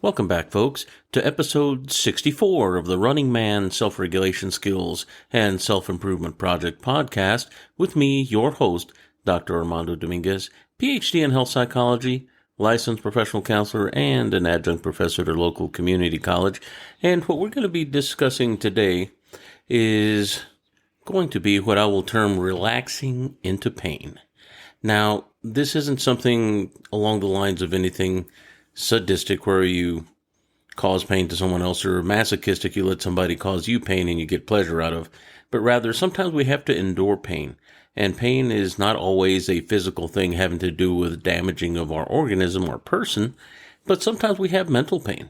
Welcome back, folks, to episode 64 of the Running Man Self-Regulation Skills and Self-Improvement Project podcast with me, your host, Dr. Armando Dominguez, PhD in health psychology, licensed professional counselor, and an adjunct professor at a local community college. And what we're going to be discussing today is going to be what I will term relaxing into pain. Now, this isn't something along the lines of anything sadistic where you cause pain to someone else, or masochistic, you let somebody cause you pain and you get pleasure out of, but rather sometimes we have to endure pain. And pain is not always a physical thing having to do with damaging of our organism or person, but sometimes we have mental pain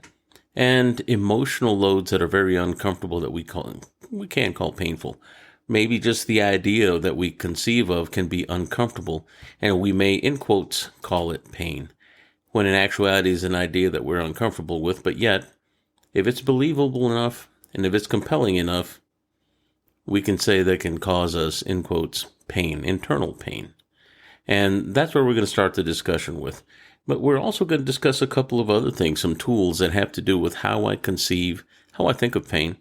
and emotional loads that are very uncomfortable that we can call painful. Maybe just the idea that we conceive of can be uncomfortable, and we may, in quotes, call it pain, when in actuality is an idea that we're uncomfortable with. But yet, if it's believable enough and if it's compelling enough, we can say that can cause us, in quotes, pain, internal pain. And that's where we're going to start the discussion with. But we're also going to discuss a couple of other things, some tools that have to do with how I conceive, how I think of pain,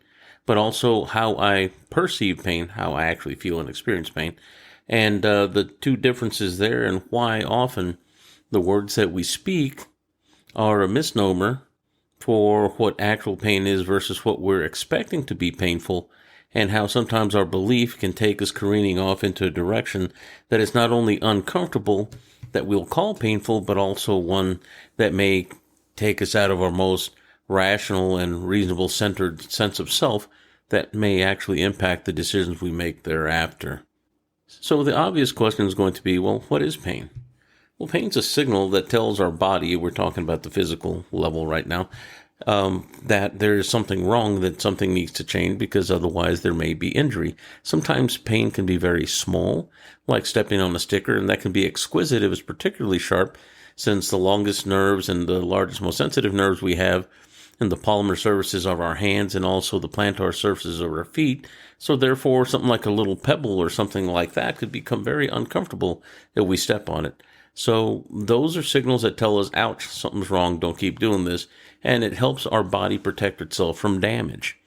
but also how I perceive pain, how I actually feel and experience pain, and the two differences there, and why often the words that we speak are a misnomer for what actual pain is versus what we're expecting to be painful, and how sometimes our belief can take us careening off into a direction that is not only uncomfortable, that we'll call painful, but also one that may take us out of our most rational and reasonable centered sense of self that may actually impact the decisions we make thereafter. So the obvious question is going to be, well, what is pain? Well, pain's a signal that tells our body, we're talking about the physical level right now, that there is something wrong, that something needs to change, because otherwise there may be injury. Sometimes pain can be very small, like stepping on a sticker, and that can be exquisite if it's particularly sharp, since the longest nerves and the largest, most sensitive nerves we have in the palmar surfaces of our hands and also the plantar surfaces of our feet. So therefore, something like a little pebble or something like that could become very uncomfortable if we step on it. So those are signals that tell us, ouch, something's wrong, don't keep doing this. And it helps our body protect itself from damage.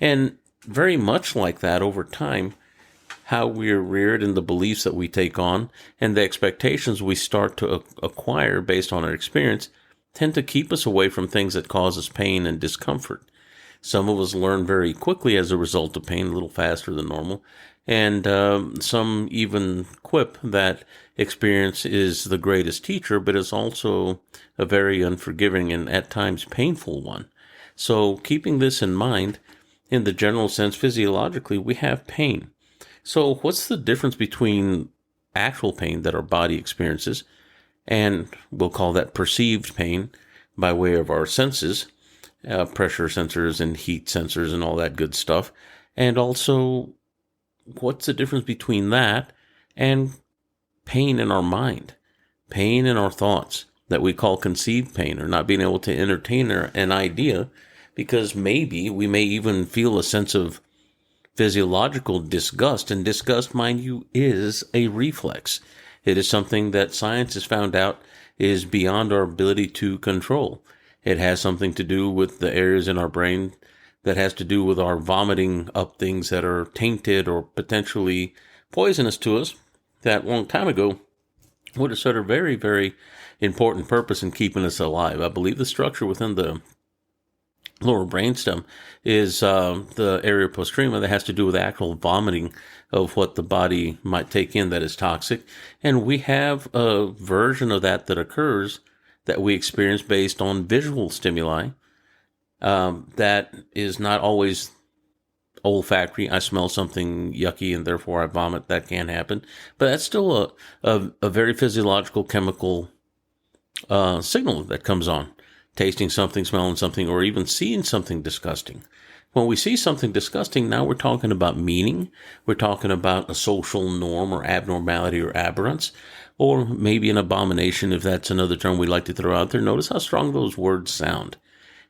And very much like that over time, how we're reared and the beliefs that we take on and the expectations we start to acquire based on our experience tend to keep us away from things that cause us pain and discomfort. Some of us learn very quickly as a result of pain, a little faster than normal. And some even quip that experience is the greatest teacher, but it's also a very unforgiving and at times painful one. So keeping this in mind, in the general sense, physiologically, we have pain. So what's the difference between actual pain that our body experiences, and we'll call that perceived pain by way of our senses, pressure sensors and heat sensors and all that good stuff, and also what's the difference between that and pain in our mind, pain in our thoughts that we call conceived pain, or not being able to entertain an idea because maybe we may even feel a sense of physiological disgust. And disgust, mind you, is a reflex. It is something that science has found out is beyond our ability to control. It has something to do with the areas in our brain that has to do with our vomiting up things that are tainted or potentially poisonous to us that a long time ago would have served a very, very important purpose in keeping us alive. I believe the structure within the lower brainstem is the area postrema that has to do with actual vomiting of what the body might take in that is toxic. And we have a version of that occurs that we experience based on visual stimuli. That is not always olfactory. I smell something yucky and therefore I vomit. That can happen. But that's still a very physiological chemical signal that comes on. Tasting something, smelling something, or even seeing something disgusting. When we see something disgusting, now we're talking about meaning. We're talking about a social norm or abnormality or aberrance, or maybe an abomination, if that's another term we like to throw out there. Notice how strong those words sound.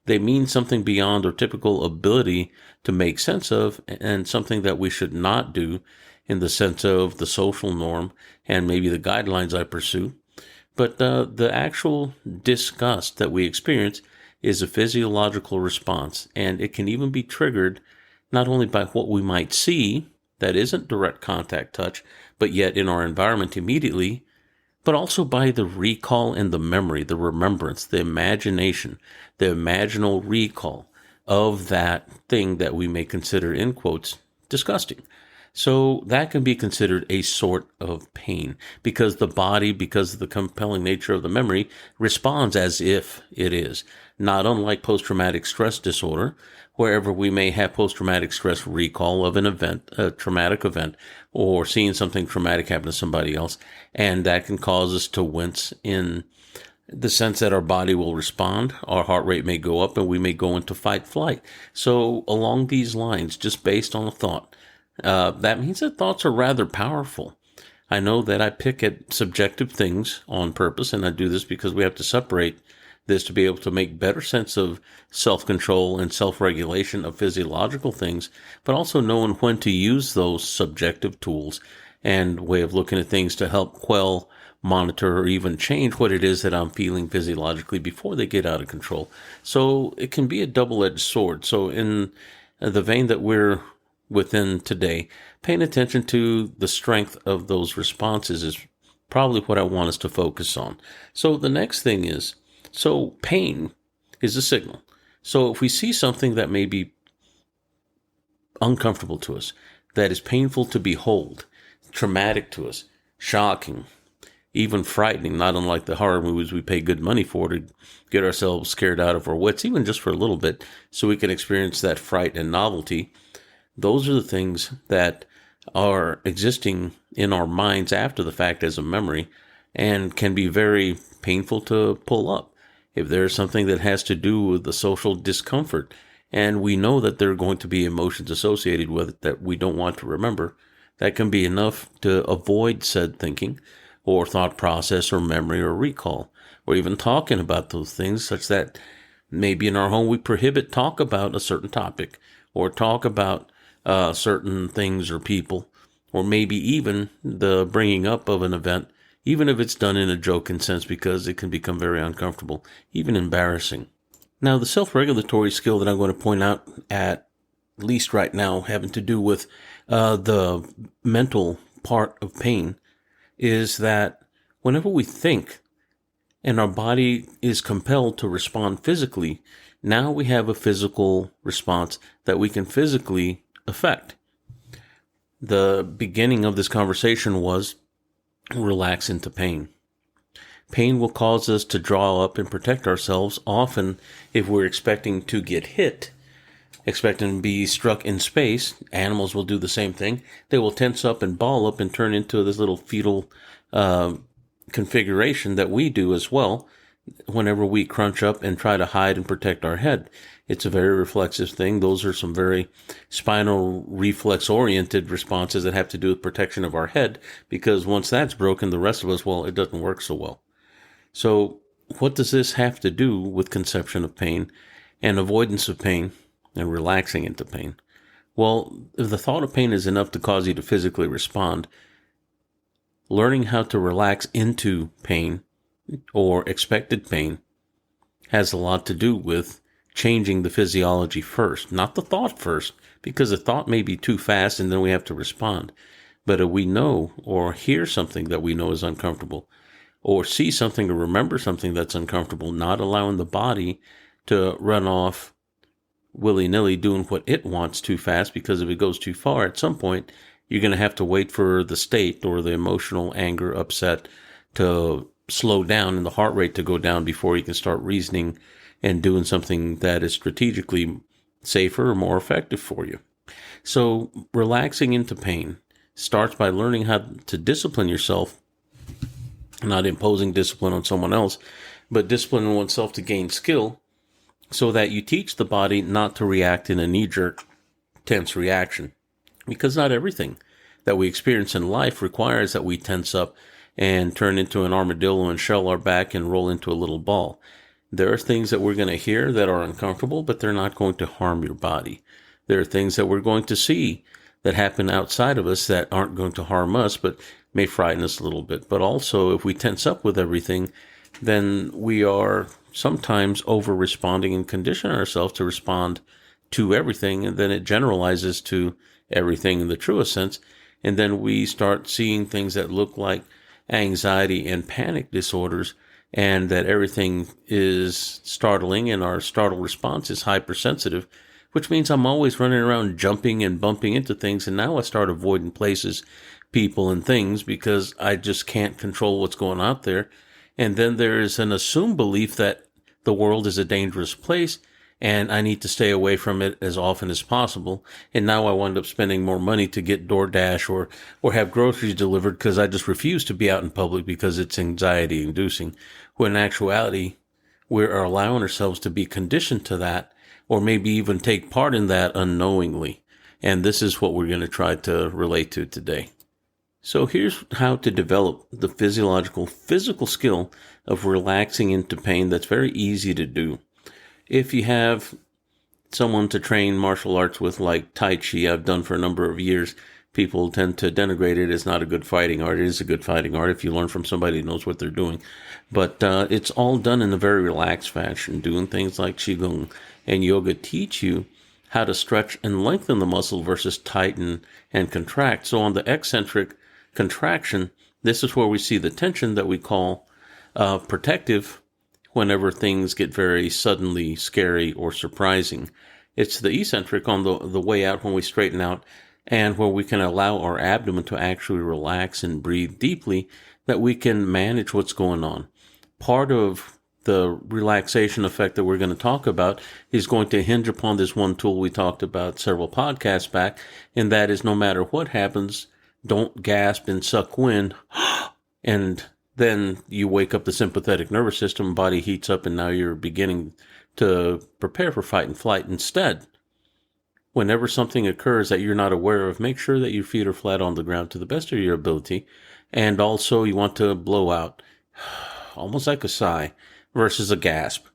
They mean something beyond our typical ability to make sense of, and something that we should not do in the sense of the social norm and maybe the guidelines I pursue. But the actual disgust that we experience is a physiological response, and it can even be triggered not only by what we might see, that isn't direct contact touch, but yet in our environment immediately, but also by the recall and the memory, the remembrance, the imagination, the imaginal recall of that thing that we may consider, in quotes, disgusting. So that can be considered a sort of pain because the body, because of the compelling nature of the memory, responds as if it is. Not unlike post-traumatic stress disorder, wherever we may have post-traumatic stress recall of an event, a traumatic event, or seeing something traumatic happen to somebody else, and that can cause us to wince in the sense that our body will respond, our heart rate may go up, and we may go into fight flight. So along these lines, just based on a thought, that means that thoughts are rather powerful. I know that I pick at subjective things on purpose, and I do this because we have to separate this to be able to make better sense of self-control and self-regulation of physiological things, but also knowing when to use those subjective tools and way of looking at things to help quell, monitor, or even change what it is that I'm feeling physiologically before they get out of control. So it can be a double-edged sword. So in the vein that we're within today, paying attention to the strength of those responses is probably what I want us to focus on. So the next thing is, so pain is a signal. So if we see something that may be uncomfortable to us, that is painful to behold, traumatic to us, shocking, even frightening, not unlike the horror movies we pay good money for to get ourselves scared out of our wits, even just for a little bit, so we can experience that fright and novelty. Those are the things that are existing in our minds after the fact as a memory and can be very painful to pull up. If there's something that has to do with the social discomfort, and we know that there are going to be emotions associated with it that we don't want to remember, that can be enough to avoid said thinking or thought process or memory or recall, or even talking about those things, such that maybe in our home we prohibit talk about a certain topic or talk about certain things or people, or maybe even the bringing up of an event, even if it's done in a joking sense, because it can become very uncomfortable, even embarrassing. Now, the self-regulatory skill that I'm going to point out, at least right now, having to do with the mental part of pain, is that whenever we think and our body is compelled to respond physically, now we have a physical response that we can physically affect. The beginning of this conversation was relax into pain. Pain will cause us to draw up and protect ourselves. Often, if we're expecting to get hit, expecting to be struck in space, animals will do the same thing. They will tense up and ball up and turn into this little fetal configuration that we do as well whenever we crunch up and try to hide and protect our head. It's a very reflexive thing. Those are some very spinal reflex-oriented responses that have to do with protection of our head, because once that's broken, the rest of us, well, it doesn't work so well. So what does this have to do with conception of pain and avoidance of pain and relaxing into pain? Well, if the thought of pain is enough to cause you to physically respond, learning how to relax into pain or expected pain has a lot to do with changing the physiology first, not the thought first, because the thought may be too fast and then we have to respond. But if we know or hear something that we know is uncomfortable, or see something or remember something that's uncomfortable, not allowing the body to run off willy-nilly doing what it wants too fast, because if it goes too far, at some point, you're going to have to wait for the state or the emotional anger, upset to slow down and the heart rate to go down before you can start reasoning and doing something that is strategically safer or more effective for you. So relaxing into pain starts by learning how to discipline yourself, not imposing discipline on someone else, but disciplining oneself to gain skill so that you teach the body not to react in a knee-jerk, tense reaction. Because not everything that we experience in life requires that we tense up and turn into an armadillo and shell our back and roll into a little ball. There are things that we're going to hear that are uncomfortable, but they're not going to harm your body. There are things that we're going to see that happen outside of us that aren't going to harm us, but may frighten us a little bit. But also, if we tense up with everything, then we are sometimes over responding and condition ourselves to respond to everything, and then it generalizes to everything in the truest sense. And then we start seeing things that look like anxiety and panic disorders, and that everything is startling, and our startle response is hypersensitive, which means I'm always running around jumping and bumping into things. And now I start avoiding places, people, and things because I just can't control what's going on out there. And then there's an assumed belief that the world is a dangerous place and I need to stay away from it as often as possible. And now I wind up spending more money to get DoorDash or have groceries delivered because I just refuse to be out in public because it's anxiety inducing. When in actuality, we're allowing ourselves to be conditioned to that, or maybe even take part in that unknowingly. And this is what we're going to try to relate to today. So here's how to develop the physical skill of relaxing into pain that's very easy to do. If you have someone to train martial arts with, like Tai Chi, I've done for a number of years, people tend to denigrate it as not a good fighting art. It is a good fighting art if you learn from somebody who knows what they're doing. But it's all done in a very relaxed fashion. Doing things like Qigong and yoga teach you how to stretch and lengthen the muscle versus tighten and contract. So on the eccentric contraction, this is where we see the tension that we call protective whenever things get very suddenly scary or surprising. It's the eccentric on the way out when we straighten out, and where we can allow our abdomen to actually relax and breathe deeply, that we can manage what's going on. Part of the relaxation effect that we're going to talk about is going to hinge upon this one tool we talked about several podcasts back, and that is no matter what happens, don't gasp and suck wind, and then you wake up the sympathetic nervous system, body heats up, and now you're beginning to prepare for fight and flight. Instead, whenever something occurs that you're not aware of, make sure that your feet are flat on the ground to the best of your ability. And also you want to blow out, almost like a sigh, versus a gasp.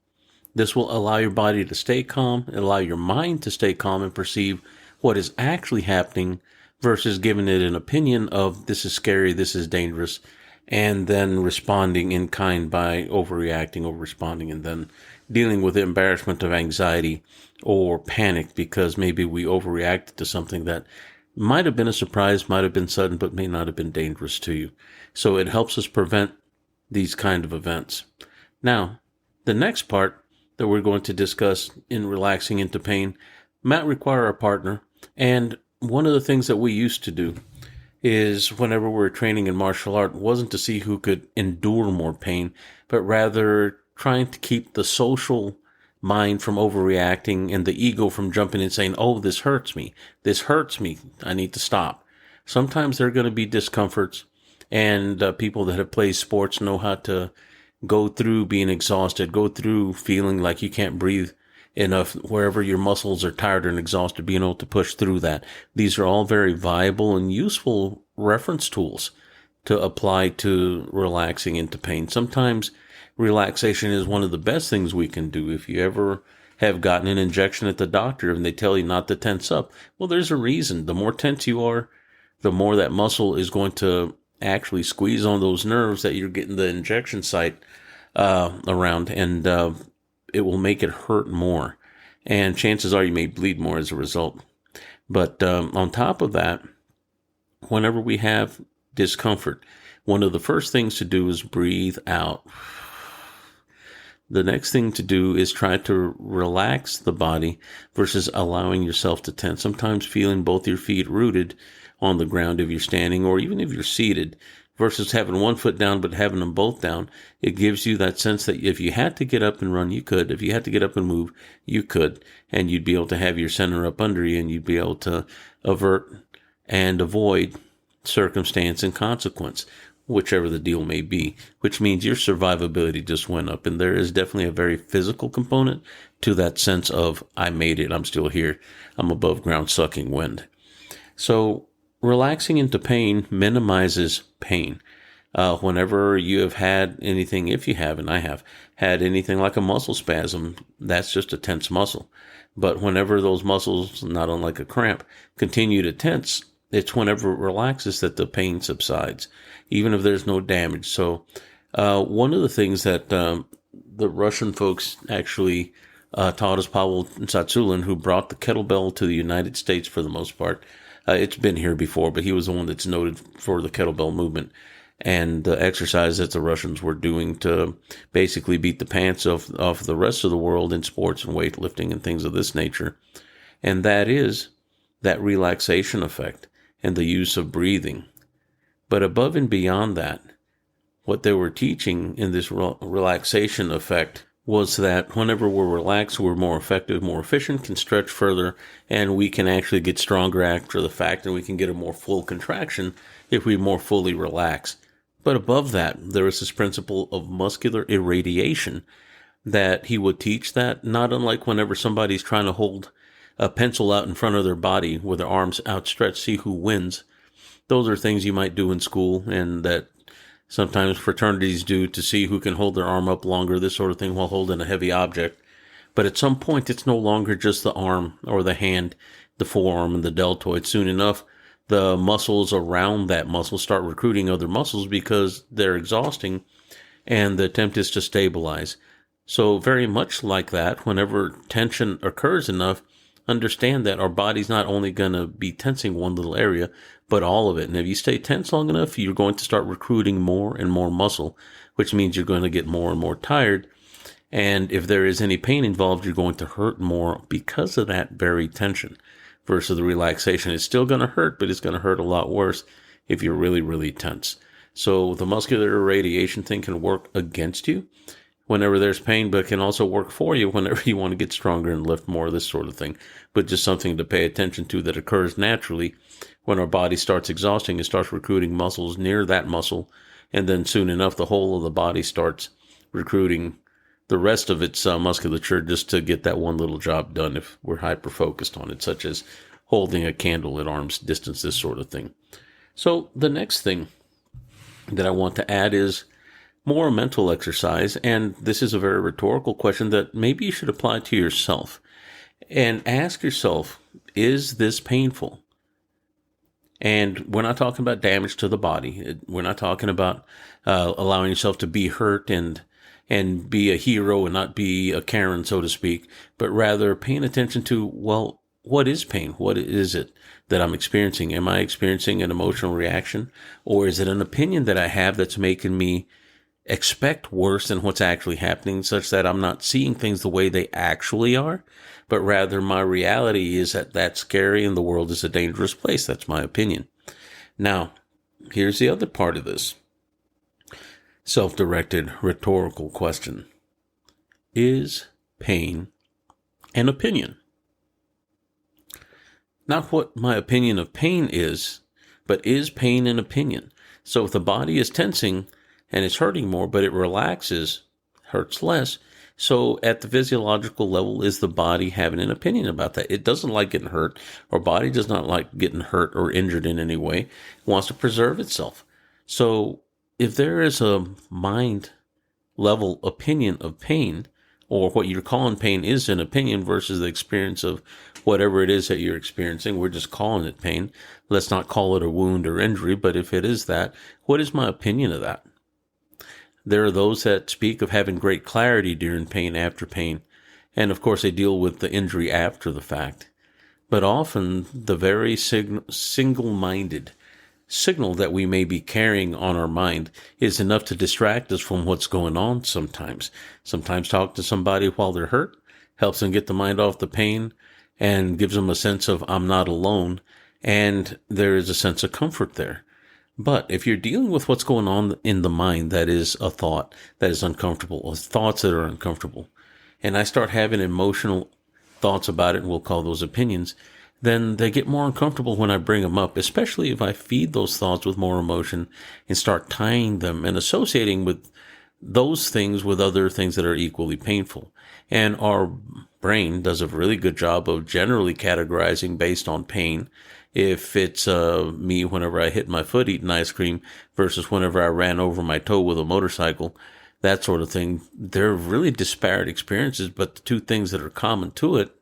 This will allow your body to stay calm, and allow your mind to stay calm and perceive what is actually happening versus giving it an opinion of this is scary, this is dangerous, and then responding in kind by overreacting, over-responding, and then dealing with the embarrassment of anxiety or panic because maybe we overreacted to something that might have been a surprise, might have been sudden, but may not have been dangerous to you. So it helps us prevent these kind of events. Now, the next part that we're going to discuss in relaxing into pain might require a partner. And one of the things that we used to do is whenever we were training in martial art wasn't to see who could endure more pain, but rather trying to keep the social mind from overreacting and the ego from jumping and saying, oh, this hurts me, I need to stop. Sometimes there are going to be discomforts, and people that have played sports know how to go through being exhausted, go through feeling like you can't breathe enough, wherever your muscles are tired and exhausted, being able to push through that. These are all very viable and useful reference tools to apply to relaxing into pain. Sometimes relaxation is one of the best things we can do. If you ever have gotten an injection at the doctor and they tell you not to tense up, well, there's a reason. The more tense you are, the more that muscle is going to actually squeeze on those nerves that you're getting the injection site around, and it will make it hurt more. And chances are you may bleed more as a result. But on top of that, whenever we have discomfort, one of the first things to do is breathe out. The next thing to do is try to relax the body versus allowing yourself to tense. Sometimes feeling both your feet rooted on the ground if you're standing, or even if you're seated, versus having one foot down but having them both down. It gives you that sense that if you had to get up and run, you could. If you had to get up and move, you could. And you'd be able to have your center up under you, and you'd be able to avert and avoid circumstance and consequence, whichever the deal may be, which means your survivability just went up. And there is definitely a very physical component to that sense of, I made it, I'm still here, I'm above ground sucking wind. So relaxing into pain minimizes pain. Whenever you have had anything, if you have, and I have had anything like a muscle spasm, that's just a tense muscle. But whenever those muscles, not unlike a cramp, continue to tense, it's whenever it relaxes that the pain subsides, even if there's no damage. So one of the things that the Russian folks actually taught us Pavel Tsatsouline, who brought the kettlebell to the United States for the most part. It's been here before, but he was the one that's noted for the kettlebell movement and the exercise that the Russians were doing to basically beat the pants of the rest of the world in sports and weightlifting and things of this nature. And that is that relaxation effect and the use of breathing. But above and beyond that, what they were teaching in this relaxation effect was that whenever we're relaxed, we're more effective, more efficient, can stretch further, and we can actually get stronger after the fact, and we can get a more full contraction if we more fully relax. But above that, there is this principle of muscular irradiation that he would teach, that not unlike whenever somebody's trying to hold a pencil out in front of their body with their arms outstretched, see who wins. Those are things you might do in school, and that sometimes fraternities do to see who can hold their arm up longer, this sort of thing, while holding a heavy object. But at some point, it's no longer just the arm or the hand, the forearm and the deltoid. Soon enough, the muscles around that muscle start recruiting other muscles because they're exhausting, and the attempt is to stabilize. So very much like that, whenever tension occurs enough, understand that our body's not only going to be tensing one little area, but all of it. And if you stay tense long enough, you're going to start recruiting more and more muscle, which means you're going to get more and more tired. And if there is any pain involved, you're going to hurt more because of that very tension versus the relaxation. It's still going to hurt, but it's going to hurt a lot worse if you're really, really tense. So the muscular irradiation thing can work against you whenever there's pain, but can also work for you whenever you want to get stronger and lift more, this sort of thing. But just something to pay attention to that occurs naturally when our body starts exhausting. It starts recruiting muscles near that muscle, and then soon enough, the whole of the body starts recruiting the rest of its musculature just to get that one little job done if we're hyper-focused on it, such as holding a candle at arm's distance, this sort of thing. So the next thing that I want to add is more mental exercise, and this is a very rhetorical question that maybe you should apply to yourself and ask yourself, is this painful? And we're not talking about damage to the body. We're not talking about allowing yourself to be hurt and be a hero and not be a Karen, so to speak, but rather paying attention to, well, what is pain? What is it that I'm experiencing? Am I experiencing an emotional reaction, or is it an opinion that I have that's making me expect worse than what's actually happening, such that I'm not seeing things the way they actually are, but rather my reality is that that's scary and the world is a dangerous place. That's my opinion. Now, here's the other part of this self-directed rhetorical question. Is pain an opinion? Not what my opinion of pain is, but is pain an opinion? So if the body is tensing and it's hurting more, but it relaxes, hurts less. So at the physiological level, is the body having an opinion about that? It doesn't like getting hurt. Our body does not like getting hurt or injured in any way. It wants to preserve itself. So if there is a mind level opinion of pain, or what you're calling pain is an opinion versus the experience of whatever it is that you're experiencing, we're just calling it pain. Let's not call it a wound or injury, but if it is that, what is my opinion of that? There are those that speak of having great clarity during pain after pain. And of course, they deal with the injury after the fact. But often, the very single-minded signal that we may be carrying on our mind is enough to distract us from what's going on sometimes. Sometimes talk to somebody while they're hurt helps them get the mind off the pain and gives them a sense of, I'm not alone. And there is a sense of comfort there. But if you're dealing with what's going on in the mind, that is a thought that is uncomfortable, or thoughts that are uncomfortable, and I start having emotional thoughts about it, and we'll call those opinions, then they get more uncomfortable when I bring them up, especially if I feed those thoughts with more emotion and start tying them and associating with those things with other things that are equally painful. And our brain does a really good job of generally categorizing based on pain. If it's me whenever I hit my foot eating ice cream versus whenever I ran over my toe with a motorcycle, that sort of thing, they're really disparate experiences, but the two things that are common to it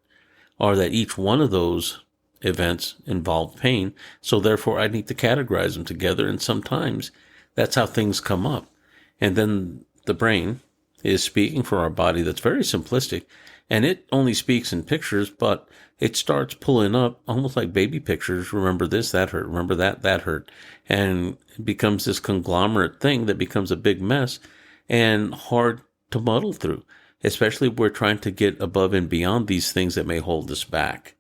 are that each one of those events involve pain, so therefore I need to categorize them together, and sometimes that's how things come up. And then the brain is speaking for our body that's very simplistic, and it only speaks in pictures, but it starts pulling up almost like baby pictures. Remember this, that hurt. Remember that, that hurt. And it becomes this conglomerate thing that becomes a big mess and hard to muddle through, especially if we're trying to get above and beyond these things that may hold us back.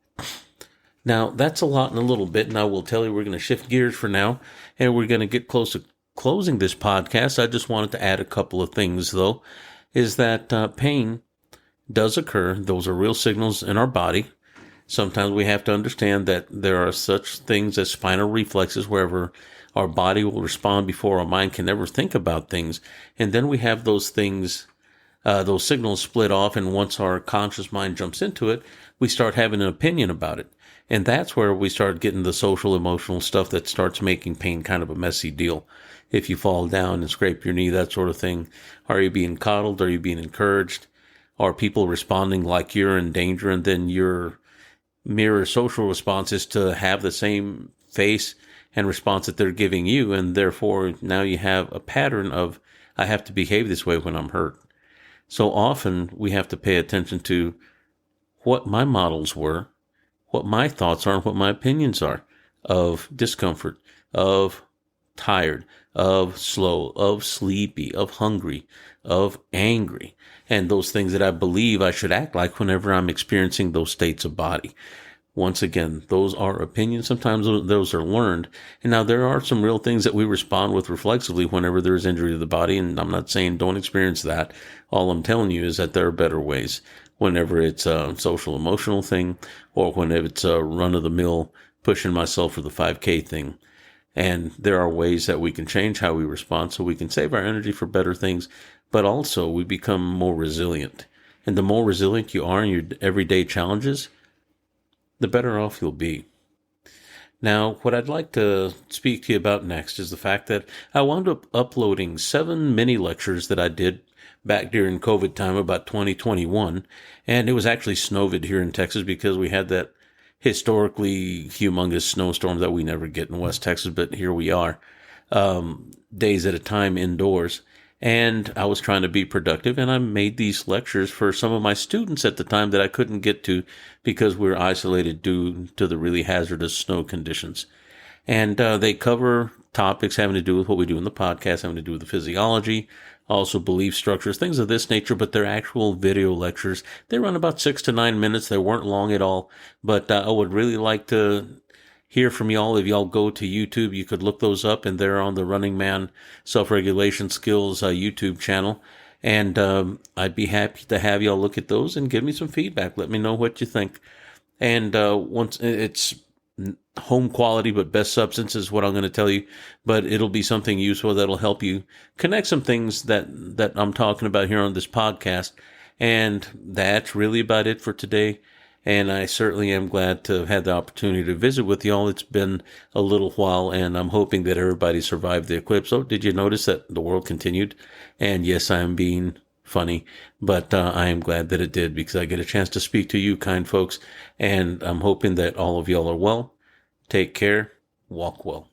Now, that's a lot in a little bit, and I will tell you we're going to shift gears for now, and we're going to get close to closing this podcast. I just wanted to add a couple of things, though, is that pain does occur. Those are real signals in our body. Sometimes we have to understand that there are such things as spinal reflexes, wherever our body will respond before our mind can ever think about things. And then we have those things, those signals split off, and once our conscious mind jumps into it, we start having an opinion about it. And that's where we start getting the social, emotional stuff that starts making pain kind of a messy deal. If you fall down and scrape your knee, that sort of thing. Are you being coddled? Are you being encouraged? Are people responding like you're in danger? And then your mirror social response is to have the same face and response that they're giving you. And therefore, now you have a pattern of, I have to behave this way when I'm hurt. So often we have to pay attention to what my models were, what my thoughts are, and what my opinions are of discomfort, of tired, of slow, of sleepy, of hungry, of angry, and those things that I believe I should act like whenever I'm experiencing those states of body. Once again, those are opinions. Sometimes those are learned. And now there are some real things that we respond with reflexively whenever there's injury to the body. And I'm not saying don't experience that. All I'm telling you is that there are better ways whenever it's a social emotional thing or whenever it's a run-of-the-mill pushing myself for the 5K thing. And there are ways that we can change how we respond so we can save our energy for better things, but also we become more resilient. And the more resilient you are in your everyday challenges, the better off you'll be. Now, what I'd like to speak to you about next is the fact that I wound up uploading 7 mini lectures that I did back during COVID time, about 2021, and it was actually snowvid here in Texas because we had that historically humongous snowstorm that we never get in West Texas, but here we are, days at a time indoors. And I was trying to be productive, and I made these lectures for some of my students at the time that I couldn't get to because we were isolated due to the really hazardous snow conditions. And they cover topics having to do with what we do in the podcast, having to do with the physiology, also belief structures, things of this nature, but they're actual video lectures. They run about 6 to 9 minutes. They weren't long at all, but I would really like to hear from y'all. If y'all go to YouTube, you could look those up, and they're on the Running Man Self-Regulation Skills YouTube channel. And I'd be happy to have y'all look at those and give me some feedback. Let me know what you think. And once it's home quality, but best substance is what I'm going to tell you. But it'll be something useful that'll help you connect some things that I'm talking about here on this podcast. And that's really about it for today. And I certainly am glad to have had the opportunity to visit with y'all. It's been a little while, and I'm hoping that everybody survived the eclipse. Oh, did you notice that the world continued? And yes, I am being funny, but I am glad that it did because I get a chance to speak to you, kind folks. And I'm hoping that all of y'all are well. Take care. Walk well.